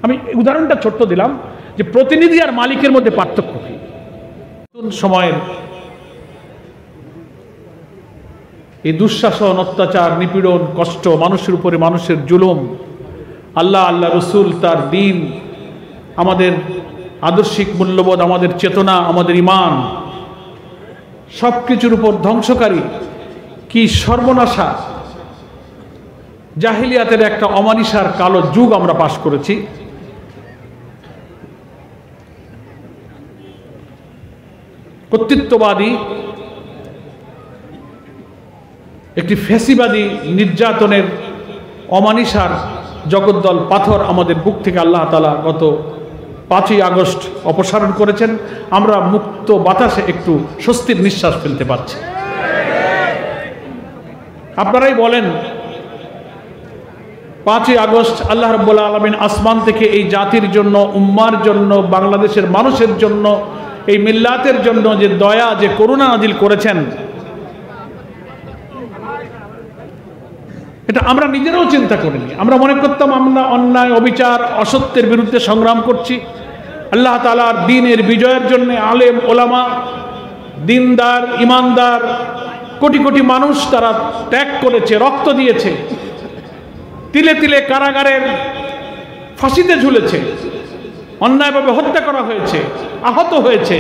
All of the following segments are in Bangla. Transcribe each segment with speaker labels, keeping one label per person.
Speaker 1: আমি উদাহরণটা ছোট্ট দিলাম যে প্রতিনিধি আর মালিকের মধ্যে পার্থক্য কি। নতুন সময়ের এই দুঃশাসন, অত্যাচার, নিপীড়ন, কষ্ট, মানুষের উপরে মানুষের জুলুম, আল্লাহ রসুল, তার দিন, আমাদের আদর্শিক মূল্যবোধ, আমাদের চেতনা, আমাদের ঈমান, সব কিছুর উপর ধ্বংসকারী কি সর্বনাশা জাহিলিয়াতের একটা অমানিসার কালো যুগ আমরা পাশ করেছি। কর্তৃত্ববাদী একটি ফ্যাসিবাদী নির্যাতনের অমানিসার জগদ্দল পাথর আমাদের বুক থেকে আল্লাহ তাআলা গত 5ই আগস্ট অপসারণ করেছেন। আমরা মুক্ত বাতাসে একটু স্বস্তির নিঃশ্বাস ফেলতে পারছি। আপনারাই বলেন, 5ই আগস্ট আল্লাহ রাব্বুল আলামিন আসমান থেকে এই জাতির জন্য, উম্মার জন্য, বাংলাদেশের মানুষের জন্য, এই মিল্লাতের জন্য যে দয়া, যে করুণা নাজিল করেছেন, এটা আমরা নিজেরাও চিন্তা করিনি। আমরা মনে করতাম আমরা অন্যায়, অবিচার, অসত্যের বিরুদ্ধে সংগ্রাম করছি। আল্লাহ তাআলার দ্বীনের বিজয়ের জন্য আলেম, ওলামা, দিনদার, ইমানদার কোটি কোটি মানুষ তারা ত্যাগ করেছে, রক্ত দিয়েছে, তিলে তিলে কারাগারের ফাঁসিতে ঝুলেছে, অন্যায়ভাবে হত্যা করা হয়েছে, আহত হয়েছে,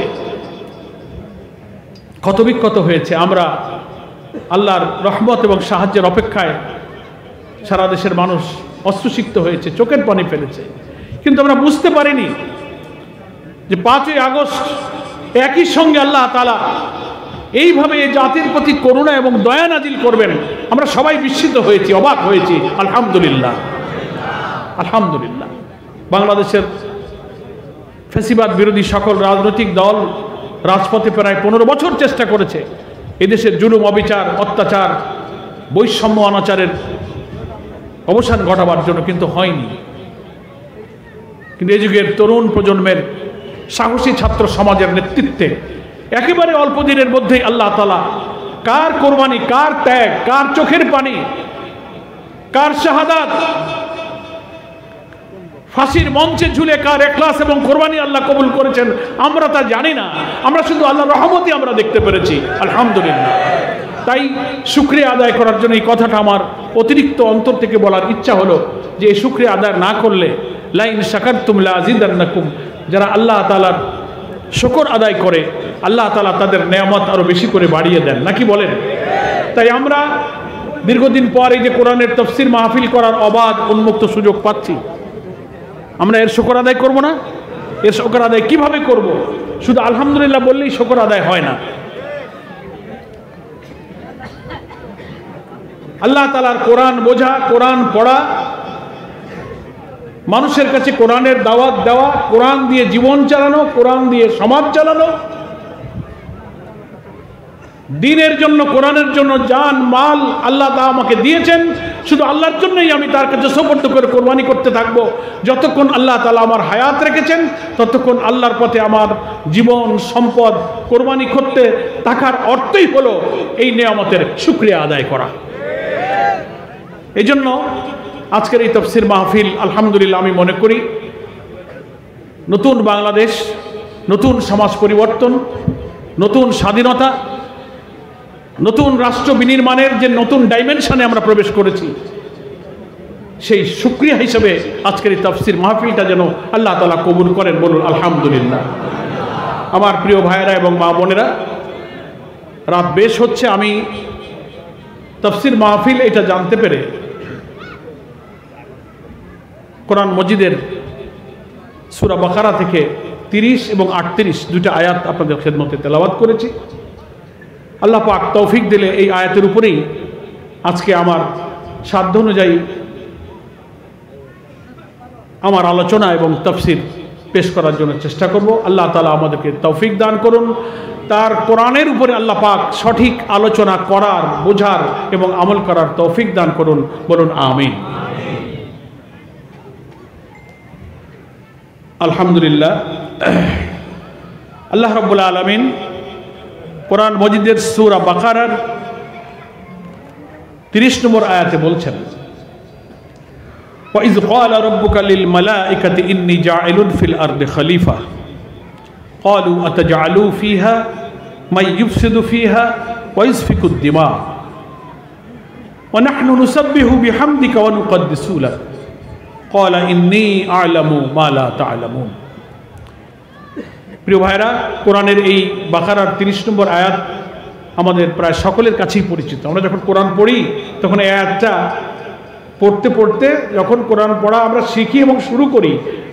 Speaker 1: ক্ষতবিক্ষত হয়েছে। আমরা আল্লাহর রহমত এবং সাহায্যের অপেক্ষায় সারা দেশের মানুষ অশ্রুসিক্ত হয়েছে, চোখের পানি ফেলেছে। কিন্তু আমরা বুঝতে পারিনি যে 5ই আগস্ট একই সঙ্গে আল্লাহ তাআলা এইভাবে এই জাতির প্রতি করুণা এবং দয়া নাজিল করবেন। আমরা সবাই বিস্মিত হয়েছি, অবাক হয়েছি। আলহামদুলিল্লাহ, আলহামদুলিল্লাহ। বাংলাদেশের ফ্যাসিবাদ বিরোধী সকল রাজনৈতিক দল রাজপথে প্রায় 15 বছর চেষ্টা করেছে এদেশের জুলুম, অবিচার, অত্যাচার, বৈষম্য, অনাচারের অবসান ঘটাবার জন্য, কিন্তু হয়নি। কিন্তু এই যুগের তরুণ প্রজন্মের সাহসী ছাত্র সমাজের নেতৃত্বে একেবারে অল্প দিনের মধ্যেই আল্লাহ তাআলা কার কোরবানি, কার ত্যাগ, কার চোখের পানি, কার শাহাদাত, ফাঁসির মঞ্চে ঝুলে কার ইখলাস এবং কোরবানি আল্লাহ কবুল করেছেন আমরা তা জানি না। আমরা শুধু আল্লাহর রহমতই আমরা দেখতে পেরেছি। আলহামদুলিল্লাহ। তাই শুকরিয়া আদায় করার জন্য এই কথাটা আমার অতিরিক্ত অন্তর থেকে বলার ইচ্ছা হলো যে এই শুকরিয়া আদায় না করলে, লাইন শাকারতুম লাযিদান্নাকুম, যারা আল্লাহ তাআলার শুকর আদায় করে আল্লাহ তাআলা তাদের নেয়ামত আরো বেশি করে বাড়িয়ে দেন, নাকি বলেন? তাই আমরা দীর্ঘদিন পর এই যে কোরআনের তাফসীর মাহফিল করার অবাধ উন্মুক্ত সুযোগ পাচ্ছি, আমরা এর শুকর আদায় করব না? এর শুকর আদায় কিভাবে করব? শুধু আলহামদুলিল্লাহ বললেই শুকর আদায় হয় না। আল্লাহ তাআলার কোরআন বোঝা, কোরআন পড়া, মানুষের কাছে কোরআনের দাওয়াত দেওয়া, কোরআন দিয়ে জীবন চালানো, কোরআন দিয়ে সমাজ চালানো, দ্বীনের জন্য, কোরআনের জন্য জান মাল আল্লাহ তা আমাকে দিয়েছেন। শুধু আল্লাহর জন্যই আমি তার কাছে সুপর্দ করে কোরবানি করতে থাকবো। যতক্ষণ আল্লাহ তাআলা আমার হায়াত রেখেছেন ততক্ষণ আল্লাহর পথে আমার জীবন, সম্পদ কোরবানি করতে থাকার অর্থই হলো এই নেয়ামতের শুকরিয়া আদায় করা। এই জন্য আজকের এই তাফসীর মাহফিল আলহামদুলিল্লাহ আমি মনে করি নতুন বাংলাদেশ, নতুন সমাজ পরিবর্তন, নতুন স্বাধীনতা, নতুন রাষ্ট্র বিনির্মাণের যে নতুন ডাইমেনশনে আমরা প্রবেশ করেছি, সেই শুকরিয়া হিসেবে আজকের এই তাফসীর মাহফিলটা যেন আল্লাহ তাআলা কবুল করেন। বলুন আলহামদুলিল্লাহ। আমার প্রিয় ভাইয়েরা এবং মা বোনেরা, রাত বেশ হচ্ছে। আমি তাফসীর মাহফিল এটা জানতে পেরে কোরআন মজিদের সূরা বাকারা থেকে 30 এবং 38 দুইটা আয়াত আপনাদের খেদমতে তেলাওয়াত করেছি। আল্লাহ পাক তৌফিক দিলে এই আয়াতের উপরেই আজকে আমার সাধ্য অনুযায়ী আমার আলোচনা এবং তাফসীর পেশ করার জন্য চেষ্টা করব। আল্লাহ তাআলা আমাদেরকে তৌফিক দান করুন। তার কোরআনের উপরে আল্লাহ পাক সঠিক আলোচনা করার, বোঝার এবং আমল করার তৌফিক দান করুন। বলুন আমিন। আলহামদুলিল্লাহ। আল্লাহ রাব্বুল আলামিন কোরআন মজিদের সূরা বাকারার 30 নম্বর আয়াতে বলছেন, وَإِذْ قَالَ رَبُّكَ لِلْمَلَائِكَةِ إِنِّي جَاعِلٌ فِي الْأَرْضِ خَلِيفَةً قَالُوا أَتَجْعَلُ فِيهَا مَن يُفْسِدُ فِيهَا وَيَسْفِكُ الدِّمَاءَ وَنَحْنُ نُسَبِّحُ بِحَمْدِكَ وَنُقَدِّسُ لَكَ قَالَ إِنِّي أَعْلَمُ مَا لَا تَعْلَمُونَ। প্রিয় ভাইরা, কোরআনের এই বাকারার 30 নম্বর আয়াত আমাদের প্রায় সকলের কাছেই পরিচিত। আমরা যখন কোরআন পড়ি তখন এই আয়াতটা পড়তে পড়তে যখন কোরআন পড়া আমরা শিখি এবং শুরু করি,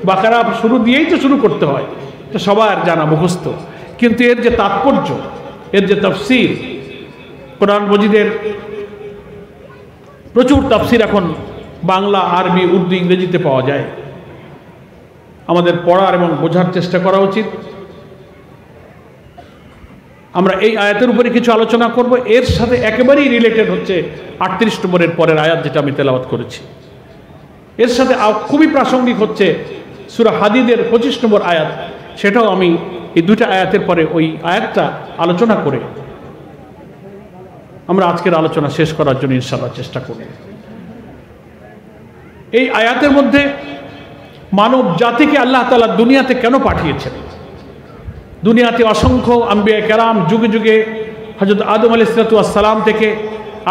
Speaker 1: বাকারা শুরু দিয়েই তো শুরু করতে হয়, তো সবার জানা মুখস্থ। কিন্তু এর যে তাৎপর্য, এর যে তাফসীর, কোরআন মজিদের প্রচুর তাফসীর এখন বাংলা, আরবি, উর্দু, ইংরেজিতে পাওয়া যায়। আমাদের পড়ার এবং বোঝার চেষ্টা করা উচিত। আমরা এই আয়াতের উপরে কিছু আলোচনা করব। এর সাথে একেবারেই রিলেটেড হচ্ছে 38 নম্বরের পরের আয়াত, যেটা আমি তেলাওয়াত করেছি। এর সাথে খুবই প্রাসঙ্গিক হচ্ছে সূরা হাদীদের 25 নম্বর আয়াত। সেটাও আমি এই দুইটা আয়াতের পরে ওই আয়াতটা আলোচনা করে আমরা আজকের আলোচনা শেষ করার জন্য ইনশাআল্লাহ চেষ্টা করব। এই আয়াতের মধ্যে মানব জাতিকে আল্লাহ তাআলা দুনিয়াতে কেন পাঠিয়েছেন, দুনিয়াতে অসংখ্য আম্বিয়া কেরাম যুগে যুগে হযরত আদম আলাইহিস সালাম থেকে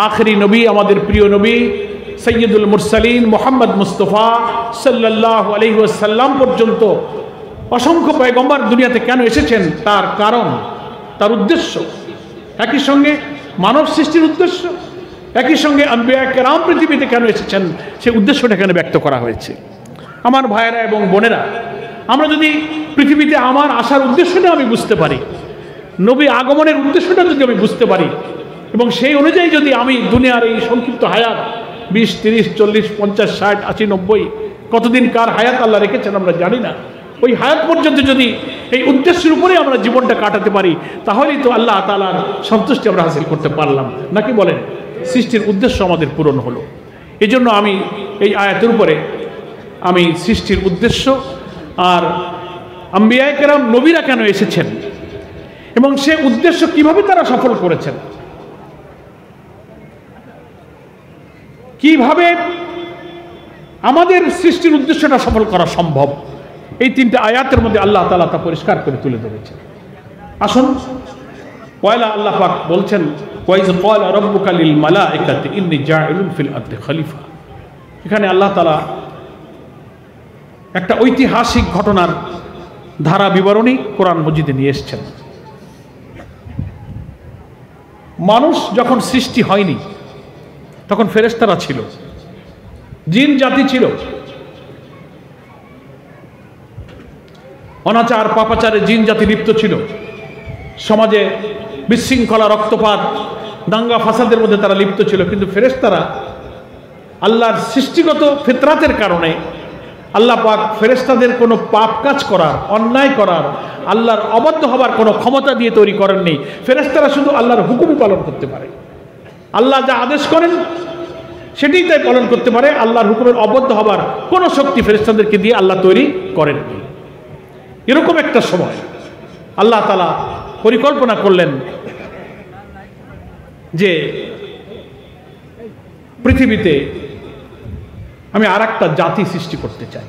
Speaker 1: আখেরি নবী, আমাদের প্রিয় নবী সৈয়দুল মুরসালিন মুহাম্মদ মুস্তাফা সাল্লাল্লাহু আলাইহি ওয়াসাল্লাম পর্যন্ত অসংখ্য পয়গম্বর দুনিয়াতে কেন এসেছেন, তার কারণ, তার উদ্দেশ্য, একই সঙ্গে মানব সৃষ্টির উদ্দেশ্য, একই সঙ্গে আম্বিয়া কেরাম পৃথিবীতে কেন এসেছেন, সেই উদ্দেশ্যটা এখানে ব্যক্ত করা হয়েছে। আমার ভাইয়েরা এবং বোনেরা, আমরা যদি পৃথিবীতে আমার আসার উদ্দেশ্যটা আমি বুঝতে পারি, নবী আগমনের উদ্দেশ্যটা যদি আমি বুঝতে পারি, এবং সেই অনুযায়ী যদি আমি দুনিয়ার এই সংক্ষিপ্ত হায়াত 20, 30, 40, 50, 60, 80, 90 কতদিন কার হায়াত আল্লাহ রেখেছেন আমরা জানি না, ওই হায়াত পর্যন্ত যদি এই উদ্দেশ্যের উপরে আমরা জীবনটা কাটাতে পারি, তাহলেই তো আল্লাহ তাআলার সন্তুষ্টি আমরা হাসিল করতে পারলাম, নাকি বলেন? সৃষ্টির উদ্দেশ্য আমাদের পূরণ হলো। এই জন্য আমি এই আয়াতের উপরে আমি সৃষ্টির উদ্দেশ্য আর আম্বিয়া কেরাম নবীরা কেন এসেছেন এবং সে উদ্দেশ্য কিভাবে তারা সফল করেছেন, কিভাবে আমাদের সৃষ্টির উদ্দেশ্যটা সফল করা সম্ভব, এই তিনটে আয়াতের মধ্যে আল্লাহ তাআলা তা পরিষ্কার করে তুলে ধরেছেন। আসুন, পয়লা আল্লাহ পাক বলছেন, ওয়াইজ ক্বালা রাব্বুকা লিল মালাইকাতি ইন্নী জাইলুন ফিল আরদি খলিফা। এখানে আল্লাহ তাআলা একটা ঐতিহাসিক ঘটনার ধারা বিবরণী কোরআন মজিদে নিয়ে এসেছেন। মানুষ যখন সৃষ্টি হয়নি তখন ফেরেশতারা ছিল, জিন জাতি ছিল, অনাচার পাপাচারে জিন জাতি লিপ্ত ছিল, সমাজে বিশৃঙ্খলা, রক্তপাত, দাঙ্গা ফাসাদের মধ্যে তারা লিপ্ত ছিল। কিন্তু ফেরেশতারা আল্লাহর সৃষ্টিগত ফিতরাতের কারণে আল্লাহ পাক ফেরেশতাদের কোনো পাপ কাজ করার, অন্যায় করার, আল্লাহর অবাধ্য হবার কোনো ক্ষমতা দিয়ে তৈরি করেননি। ফেরেশতারা শুধু আল্লাহর হুকুমই পালন করতে পারে, আল্লাহ যা আদেশ করেন সেটাই তাই পালন করতে পারে। আল্লাহর হুকুমের অবাধ্য হবার কোনো শক্তি ফেরেশতাদেরকে দিয়ে আল্লাহ তৈরি করেননি। এরকম একটা সময় আল্লাহ তাআলা পরিকল্পনা করলেন যে পৃথিবীতে আমি আর একটা জাতি সৃষ্টি করতে চাই,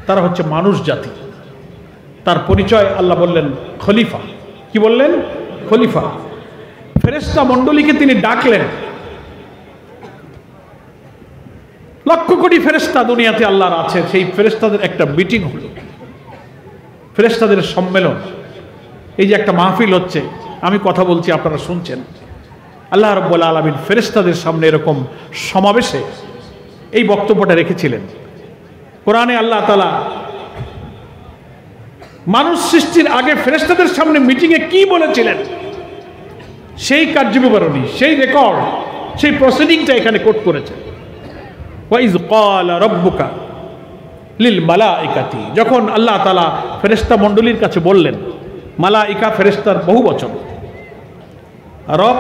Speaker 1: তারা হচ্ছে মানুষ জাতি। তার পরিচয় আল্লাহ বললেন খলিফা। কি বললেন? খলিফা। ফেরেশতা মণ্ডলীকে তিনি ডাকলেন। লক্ষ কোটি ফেরেশতা দুনিয়াতে আল্লাহর আছে, সেই ফেরেশতাদের একটা মিটিং হলো, ফেরেশতাদের সম্মেলন। এই যে একটা মাহফিল হচ্ছে, আমি কথা বলছি, আপনারা শুনছেন, আল্লাহ রাব্বুল আলামিন ফেরেশতাদের সামনে এরকম সমাবেশে এই বক্তব্যটা রেখেছিলেন। কোরআনে আল্লাহ তাআলা মানুষ সৃষ্টির আগে ফেরেশতাদের সামনে মিটিংয়ে কি বলেছিলেন সেই কার্যবিবরণী, সেই রেকর্ড, সেই প্রসিডিংটা এখানে কোট করেছে। ওয়াইজ ক্বালা রাব্বুকা লিল মালাইকাতি, যখন আল্লাহ তাআলা ফেরেশতা মণ্ডলীর কাছে বললেন, মালাইকা ফেরেশতার বহুবচন, রব,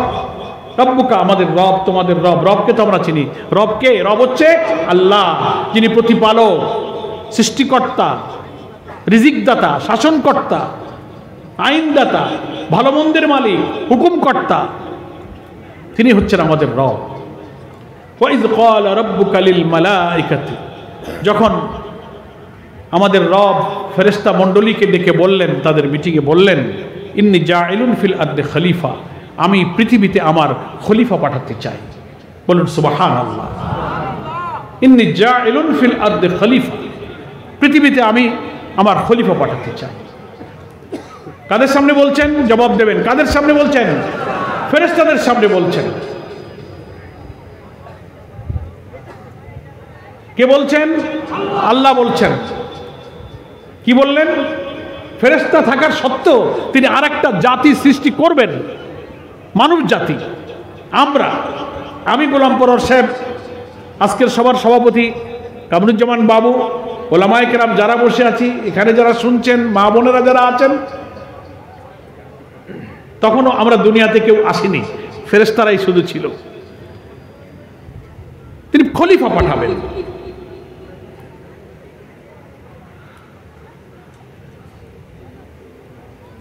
Speaker 1: রব্বুকা আমাদের রব, তোমাদের রব। রবকে তো আমরা চিনি, রবকে, রব হচ্ছে আল্লাহ, যিনি প্রতিপালক, সৃষ্টিকর্তা, রিজিকদাতা, শাসনকর্তা, আইনদাতা, ভালো মন্দের মালিক, হুকুমকর্তা, তিনি হচ্ছেন আমাদের রব। ওয়াইজ ক্বালা রাব্বুকা লিল মালাইকাতি, যখন আমাদের রব ফেরেশতা মণ্ডলীকে ডেকে বললেন, তাদের মিটিংয়ে বললেন, ইন্নী জাইলুন ফিল আরদি খলিফা, আমি পৃথিবীতে আমার খলিফা পাঠাতে চাই। বলুন সুবহানাল্লাহ। ইন্নী জাইলুন ফিল আরদি খলিফা, পৃথিবীতে আমি আমার খলিফা পাঠাতে চাই। কাদের সামনে বলছেন? জবাব দেবেন। কাদের সামনে বলছেন? ফেরেশতাদের সামনে বলছেন। কে বলছেন? আল্লাহ বলছেন। কি বললেন? ফেরেশতা থাকার সত্ত্বেও তিনি আরেকটা জাতি সৃষ্টি করবেন, মানব জাতি। আমি গোলাম পরর সাহেব, আজকের সবার সভাপতি কামরুজ্জামান বাবু, ওলামায়ে কেরাম যারা বসে আছি, এখানে যারা শুনছেন, মা বোনেরা যারা আছেন, তখনও আমরা দুনিয়াতে কেউ আসিনি, ফেরেশতারাই শুধু ছিল। তিনি খলিফা পাঠাবেন।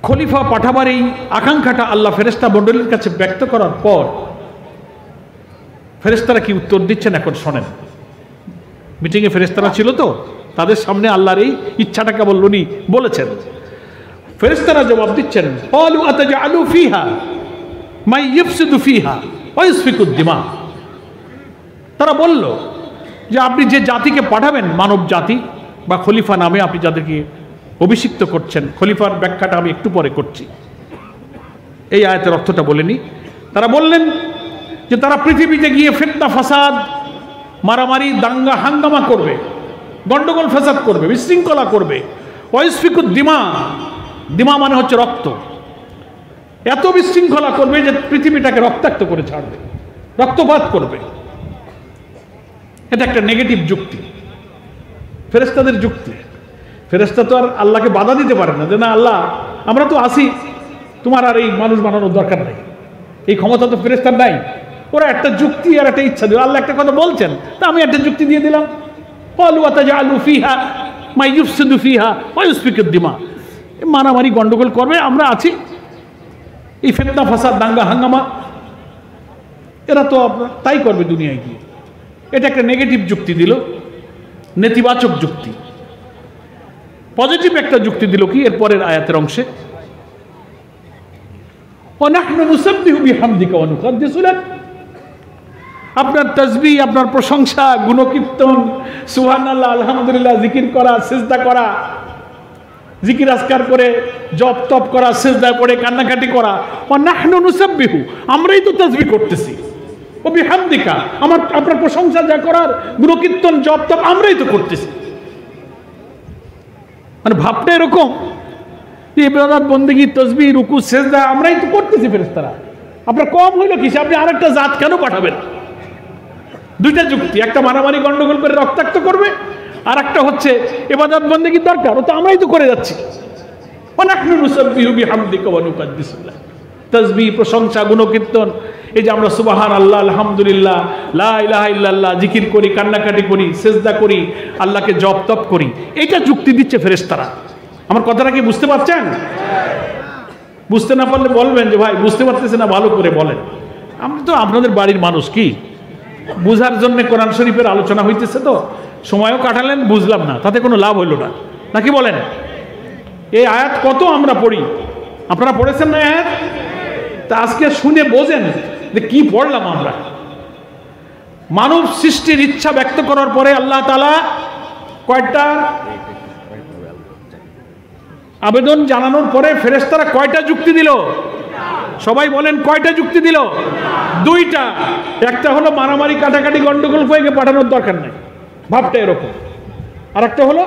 Speaker 1: খলিফা পাঠাবার এই আকাঙ্ক্ষাটা আল্লাহ ফেরেশতা মণ্ডলীর কাছে ব্যক্ত করার পর ফেরেশতারা কি উত্তর দিচ্ছেন এখন শোনেন। মিটিংয়ে ফেরেশতারা ছিল তো, তাদের সামনে আল্লাহর এই ইচ্ছাটা কেবল উনি বলেছেন। ফেরেশতারা জবাব দিচ্ছেন, ক্বালু আতাজআলু ফিহা মান ইফসিদু ফিহা ওয়া ইসফিকুদ দিমা। তারা বলল যে আপনি যে জাতিকে পাঠাবেন, মানব জাতি বা খলিফা নামে আপনি যাদেরকে অভিষিক্ত করছেন, খলিফার ব্যাখ্যাটা আমি একটু পরে করছি, এই আয়াতের অর্থটা বলেনি। তারা বললেন যে তারা পৃথিবীতে গিয়ে ফিতনা ফাসাদ, মারামারি, দাঙ্গা হাঙ্গামা করবে, গন্ডগোল ফাসাদ করবে, বিশৃঙ্খলা করবে। ওয়াইসফিকুদ দিমা, দিমা মানে হচ্ছে রক্ত। এত বিশৃঙ্খলা করবে যে পৃথিবীটাকে রক্তাক্ত করে ছাড়বে, রক্তপাত করবে। এটা একটা নেগেটিভ যুক্তি, ফেরেশতাদের যুক্তি। ফেরেশতা তো আর আল্লাহকে বাধা দিতে পারে না যে না আল্লাহ আমরা তো আসি, তোমার আর এই মানুষ বানানোর দরকার নাই, এই ক্ষমতা তো ফেরেশতার নাই। ওরা একটা যুক্তি আর একটা ইচ্ছা দিল। আল্লাহ একটা কথা বলছেন, তা আমি একটা যুক্তি দিয়ে দিলাম। ক্বালু আতাজআলু ফিহা মান ইফসিদু ফিহা ওয়া ইসফিকুদ দিমা, মারামারি গন্ডগোল করবে, আমরা আছি। এই ফিতনা ফাসাদ, দাঙ্গা হাঙ্গামা এরা তো আপনার তাই করবে দুনিয়ায় গিয়ে। এটা একটা নেগেটিভ যুক্তি দিল, নেতিবাচক যুক্তি। পজিটিভ একটা যুক্তি দিল কি এরপরের আয়াতের অংশে, ওয়া নাহনু নুসাব্বিহু বিহামদিকা ওয়া নুকাদ্দিসু লাক, আপনার তাসবিহ, আপনার প্রশংসা, গুণকীর্তন, সুবহানাল্লাহ, আলহামদুলিল্লাহ, জিকির করা, সিজদা করা, জিকির আজকার করে জপ তপ করা, সিজদায় পড়ে কান্নাকাটি করা। ওয়া নাহনু নুসাব্বিহু, আমরাই তো তাসবিহ করতেছি। ও বিহামদিকা, আপনার প্রশংসা যা করার, গুণকীর্তন, জপ তপ আমরাই তো করতেছি। মানে ভাবটা এরকম যে ইবাদত, বন্দেগী, তাসবিহ, রুকু, সিজদা আমরাই তো করতেছি। ফেরেশতারা আপনার কম হইল কি? আপনি আরেকটা জাত কেন পাঠাবেন? দুইটা যুক্তি, একটা মারামারি গন্ডগোল করে রক্তাক্ত করবে, আর একটা হচ্ছে ইবাদত বন্দেগীর দরকার, ও তো আমরাই তো করে যাচ্ছি। ওয়া নাহনু নুসাব্বিহু বিহামদিকা ওয়া নুকাদ্দিসু লাক, তাসবিহ, প্রশংসা, গুণকীর্তন, এই যে আমরা সুবহানাল্লাহ, আলহামদুলিল্লাহ, লা ইলাহা ইল্লাল্লাহ জিকির করি, কান্নাকাটি করি, সিজদা করি, আল্লাহকে জপ তপ করি, এটা যুক্তি দিচ্ছে ফেরেশতারা। আমার কথাটা কি বুঝতে পারছেন? বুঝতে না পারলে বলবেন যে ভাই বুঝতে পারতেছে না, ভালো করে বলেন। আমি তো আপনাদের বাড়ির মানুষ, কি বুঝার জন্য কোরআন শরীফের আলোচনা হইতেছে, তো সময়ও কাটালেন, বুঝলাম না, তাতে কোনো লাভ হইল না, নাকি বলেন? এই আয়াত কত আমরা পড়ি, আপনারা পড়েছেন না আয়াত? তা আজকে শুনে বোঝেন যে কি পড়লাম আমরা। মানব সৃষ্টির ইচ্ছা ব্যক্ত করার পরে আল্লাহ তাআলা কয়টা আবেদন জানানোর পরে ফেরেশতারা কয়টা যুক্তি দিল? সবাই বলেন কয়টা যুক্তি দিল? দুইটা। একটা হলো মারামারি, কাটাকাটি, গন্ডগোল হয়ে পাঠানোর দরকার নাই, ভাবটা এরকম। আর একটা হলো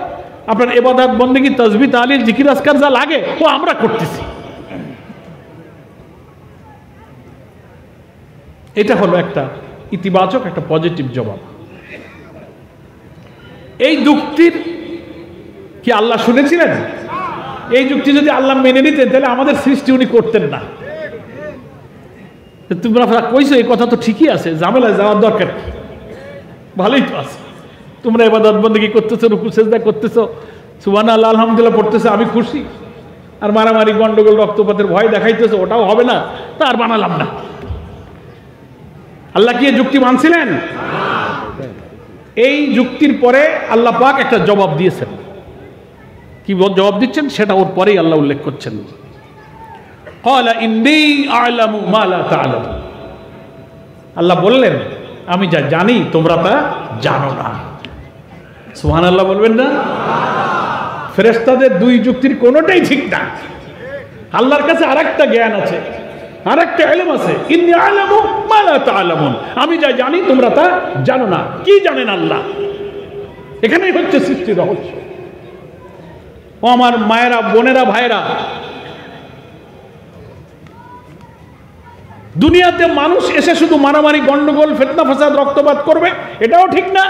Speaker 1: আপনার ইবাদত, বন্দেগী, তাসবিহ, তাহলিল, জিকির আজকার যা লাগে ও আমরা করতেছি। এটা হলো একটা ইতিবাচক, একটা পজিটিভ জবাব। এই যুক্তির কি আল্লাহ শুনেছিলেন? এই যুক্তি যদি আল্লাহ মেনে নিতেন তাহলে আমাদের সৃষ্টি উনি করতেন না। তোমরা কইছো এই কথা তো ঠিকই আছে, ঝামেলায় যাওয়ার দরকার, ভালোই তো আছে। তোমরা ইবাদত বন্দেগী করতেছো, রুকু সিজদা করতেছো, সুবহানাল্লাহ, আলহামদুলিল্লাহ পড়তেছো, আমি খুশি। আর মারামারি, গন্ডগোল, রক্তপাতের ভয় দেখাইতেছো, ওটাও হবে না, তা আর বানালাম না। আল্লাহ কি এই যুক্তি মানছিলেন? এই যুক্তির পরে আল্লাহ পাক একটা জবাব দিয়েছেন। কি জবাব দিচ্ছেন সেটা ওর পরেই আল্লাহ উল্লেখ করছেন। ক্বালা ইন্নী আ'লামু মা লা তা'লামুন। আল্লাহ বললেন আমি যা জানি তোমরা তা জানো না। সুবহানাল্লাহ বলবেন না? ফেরেশতাদের দুই যুক্তির কোনোটাই ঠিক না। আল্লাহর কাছে আরেকটা জ্ঞান আছে, আরেকটা ইলম আছে। ইন্নী আ'লামু মা লা তা'লামুন, আমি যা জানি তোমরা তা জানো না। কি জানেন আল্লাহ? এখানেই হচ্ছে সৃষ্টির রহস্য। ও আমার মায়েরা, বোনেরা, ভাইয়েরা, দুনিয়াতে মানুষ এসে শুধু মারামারি, গন্ডগোল, ফিতনা ফাসাদ, রক্তপাত করবে, এটাও ঠিক না।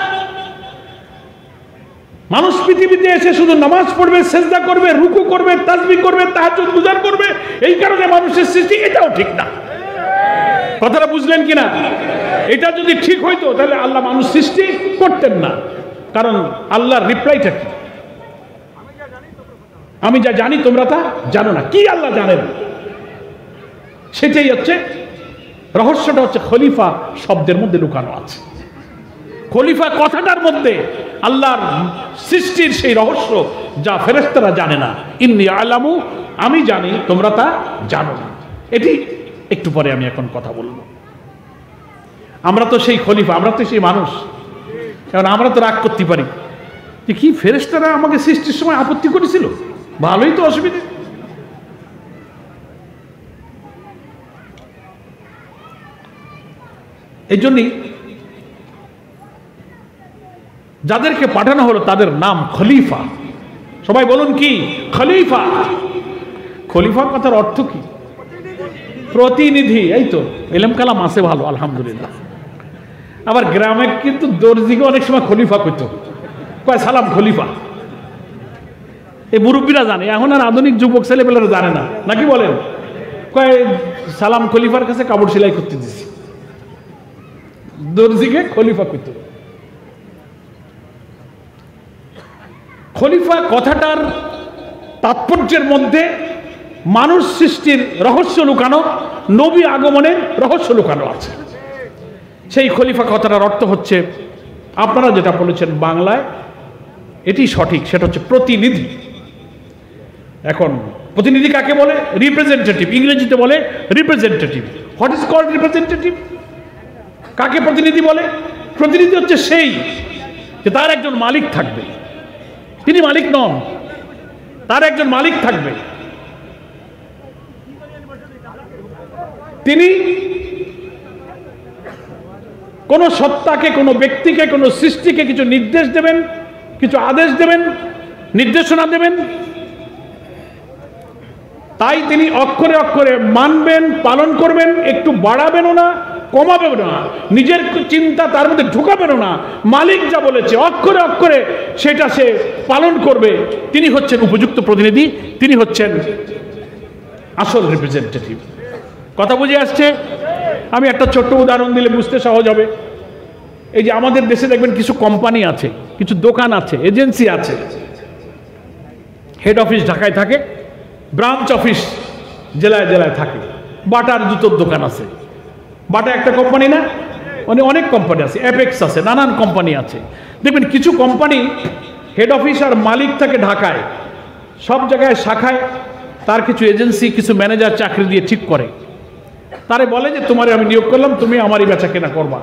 Speaker 1: মানুষ পৃথিবীতে এসে শুধু নামাজ পড়বে, সেজদা করবে, রুকু করবে, তাসবিহ করবে, তাহাজ্জুদ গুজার করবে, এই কারণে মানুষের সৃষ্টি, এটাও ঠিক না। কথাটা বুঝলেন কিনা? এটা যদি ঠিক হইতো তাহলে আল্লাহ মানুষ সৃষ্টি করতেন না। কারণ আল্লাহর রিপ্লাইটা কি? আমি যা জানি তোমরা তা জানো না। কি আল্লাহ জানেন? সেটাই হচ্ছে রহস্যটা, হচ্ছে খলিফা শব্দের মধ্যে লুকানো আছে। খলিফা কথাটার মধ্যে আল্লাহর সৃষ্টির সেই রহস্য যা ফেরেশতারা জানে না। ইন্নী আ'লামু, আমি জানি তোমরা তা জানো না। এটি একটু পরে আমি এখন কথা বলবো। আমরা তো সেই খলিফা, আমরা তো সেই মানুষ। কারণ আমরা তো রাগ করতে পারি যে কি ফেরেশতারা আমাকে সৃষ্টির সময় আপত্তি করেছিল, ভালোই তো, অসুবিধে। এই জন্যই যাদেরকে পাঠানো হলো তাদের নাম খলিফা। সবাই বলুন কি? খলিফা। খলিফা কথার অর্থ কি? প্রতিনিধি। এই তো এলেম কালাম আছে ভালো, আলহামদুলিল্লাহ। আবার গ্রামে কিন্তু দর্জিকে অনেক সময় খলিফা করতো, কয় সালাম খলিফা। এই মুরব্বীরা জানে, এখন আর আধুনিক যুবক ছেলেপেলেরা জানে না, নাকি বলেন? কয় সালাম খলিফার কাছে কাপড় সেলাই করতে দিছি, দর্জিকে খলিফা করত। খলিফা কথাটার তাৎপর্যের মধ্যে মানুষ সৃষ্টির রহস্য লুকানো, নবী আগমনের রহস্য লুকানো আছে। সেই খলিফা কথাটার অর্থ হচ্ছে, আপনারা যেটা বলেছেন বাংলায় এটি সঠিক, সেটা হচ্ছে প্রতিনিধি। এখন প্রতিনিধি কাকে বলে? রিপ্রেজেন্টেটিভ। ইংরেজিতে বলে representative. What is called representative? কাকে প্রতিনিধি বলে? প্রতিনিধি হচ্ছে সেই যে তার একজন মালিক থাকবে। তিনি মালিক নন, তার একজন মালিক থাকবে। তিনি কোন সত্তাকে, কোন ব্যক্তিকে, কোন সৃষ্টিকে কিছু নির্দেশ দেবেন, কিছু আদেশ দেবেন, নির্দেশনা দেবেন। তাই তিনি অক্ষরে অক্ষরে মানবেন, পালন করবেন, একটু বাড়াবেনও না, কমাবেন না, নিজের চিন্তা তার মধ্যে ঢুকাবেনও না। মালিক যা বলেছে অক্ষরে অক্ষরে সেটা সে পালন করবে। তিনি হচ্ছেন উপযুক্ত প্রতিনিধি, তিনি হচ্ছেন আসল রিপ্রেজেন্টেটিভ। কথা বুঝে আসছে? আমি একটা ছোট্ট উদাহরণ দিলে বুঝতে সহজ হবে। এই যে আমাদের দেশে দেখবেন কিছু কোম্পানি আছে, কিছু দোকান আছে, এজেন্সি আছে। হেড অফিস ঢাকায় থাকে, ব্রাঞ্চ অফিস জেলায় জেলায় থাকে। বাটার জুতোর দোকান আছে। বাটা একটা কোম্পানি না? অনেক কোম্পানি আছে, অ্যাপেক্স আছে, নানান কোম্পানি আছে। দেখবেন কিছু কোম্পানি হেড অফিস আর মালিক থাকে ঢাকায়, সব জায়গায় শাখায় তার কিছু এজেন্সি, কিছু ম্যানেজার চাকরি দিয়ে ঠিক করে। তারে বলে যে তোমারে আমি নিয়োগ করলাম, তুমি আমারই বেচা কেনা করবা।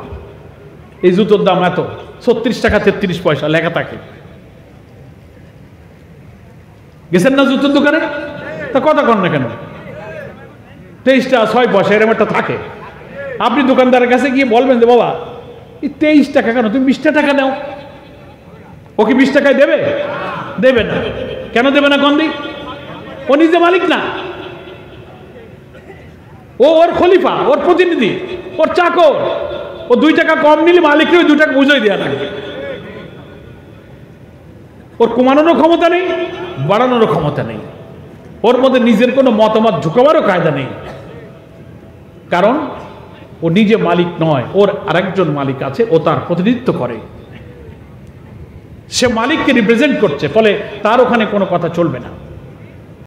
Speaker 1: এই জুতোর দাম এত, 36 টাকা 33 পয়সা লেখা থাকে। গেছেন না জুতোর দোকানে? তা কথা কন না কেন? 23 টাকা 6 পয়সা এরকম একটা থাকে। আপনি দোকানদারের কাছে গিয়ে বলবেন যে বাবা এই 23 টাকা কেন, তুমি 20 টাকা নাও। ও কি 20 টাকায় দেবে? দেবে না। কেন দেবে না কন্দি? ও নিজে মালিক না, ও ওর খলিফা, ওর প্রতিনিধি, ওর চাকর। ও 2 টাকা কম নিলে মালিককে ওই 2 টাকা বুঝাই দেওয়া লাগবে। ওর কমানোরও ক্ষমতা নেই, বাড়ানোরও ক্ষমতা নেই। ওর মধ্যে নিজের কোনো মতামত ঢুকাবারও কায়দা নেই। কারণ ও নিজে মালিক নয়, ওর আরেকজন মালিক আছে, ও তার প্রতিনিধিত্ব করে। সে মালিককে রিপ্রেজেন্ট করছে, ফলে তার ওখানে কোনো কথা চলবে না।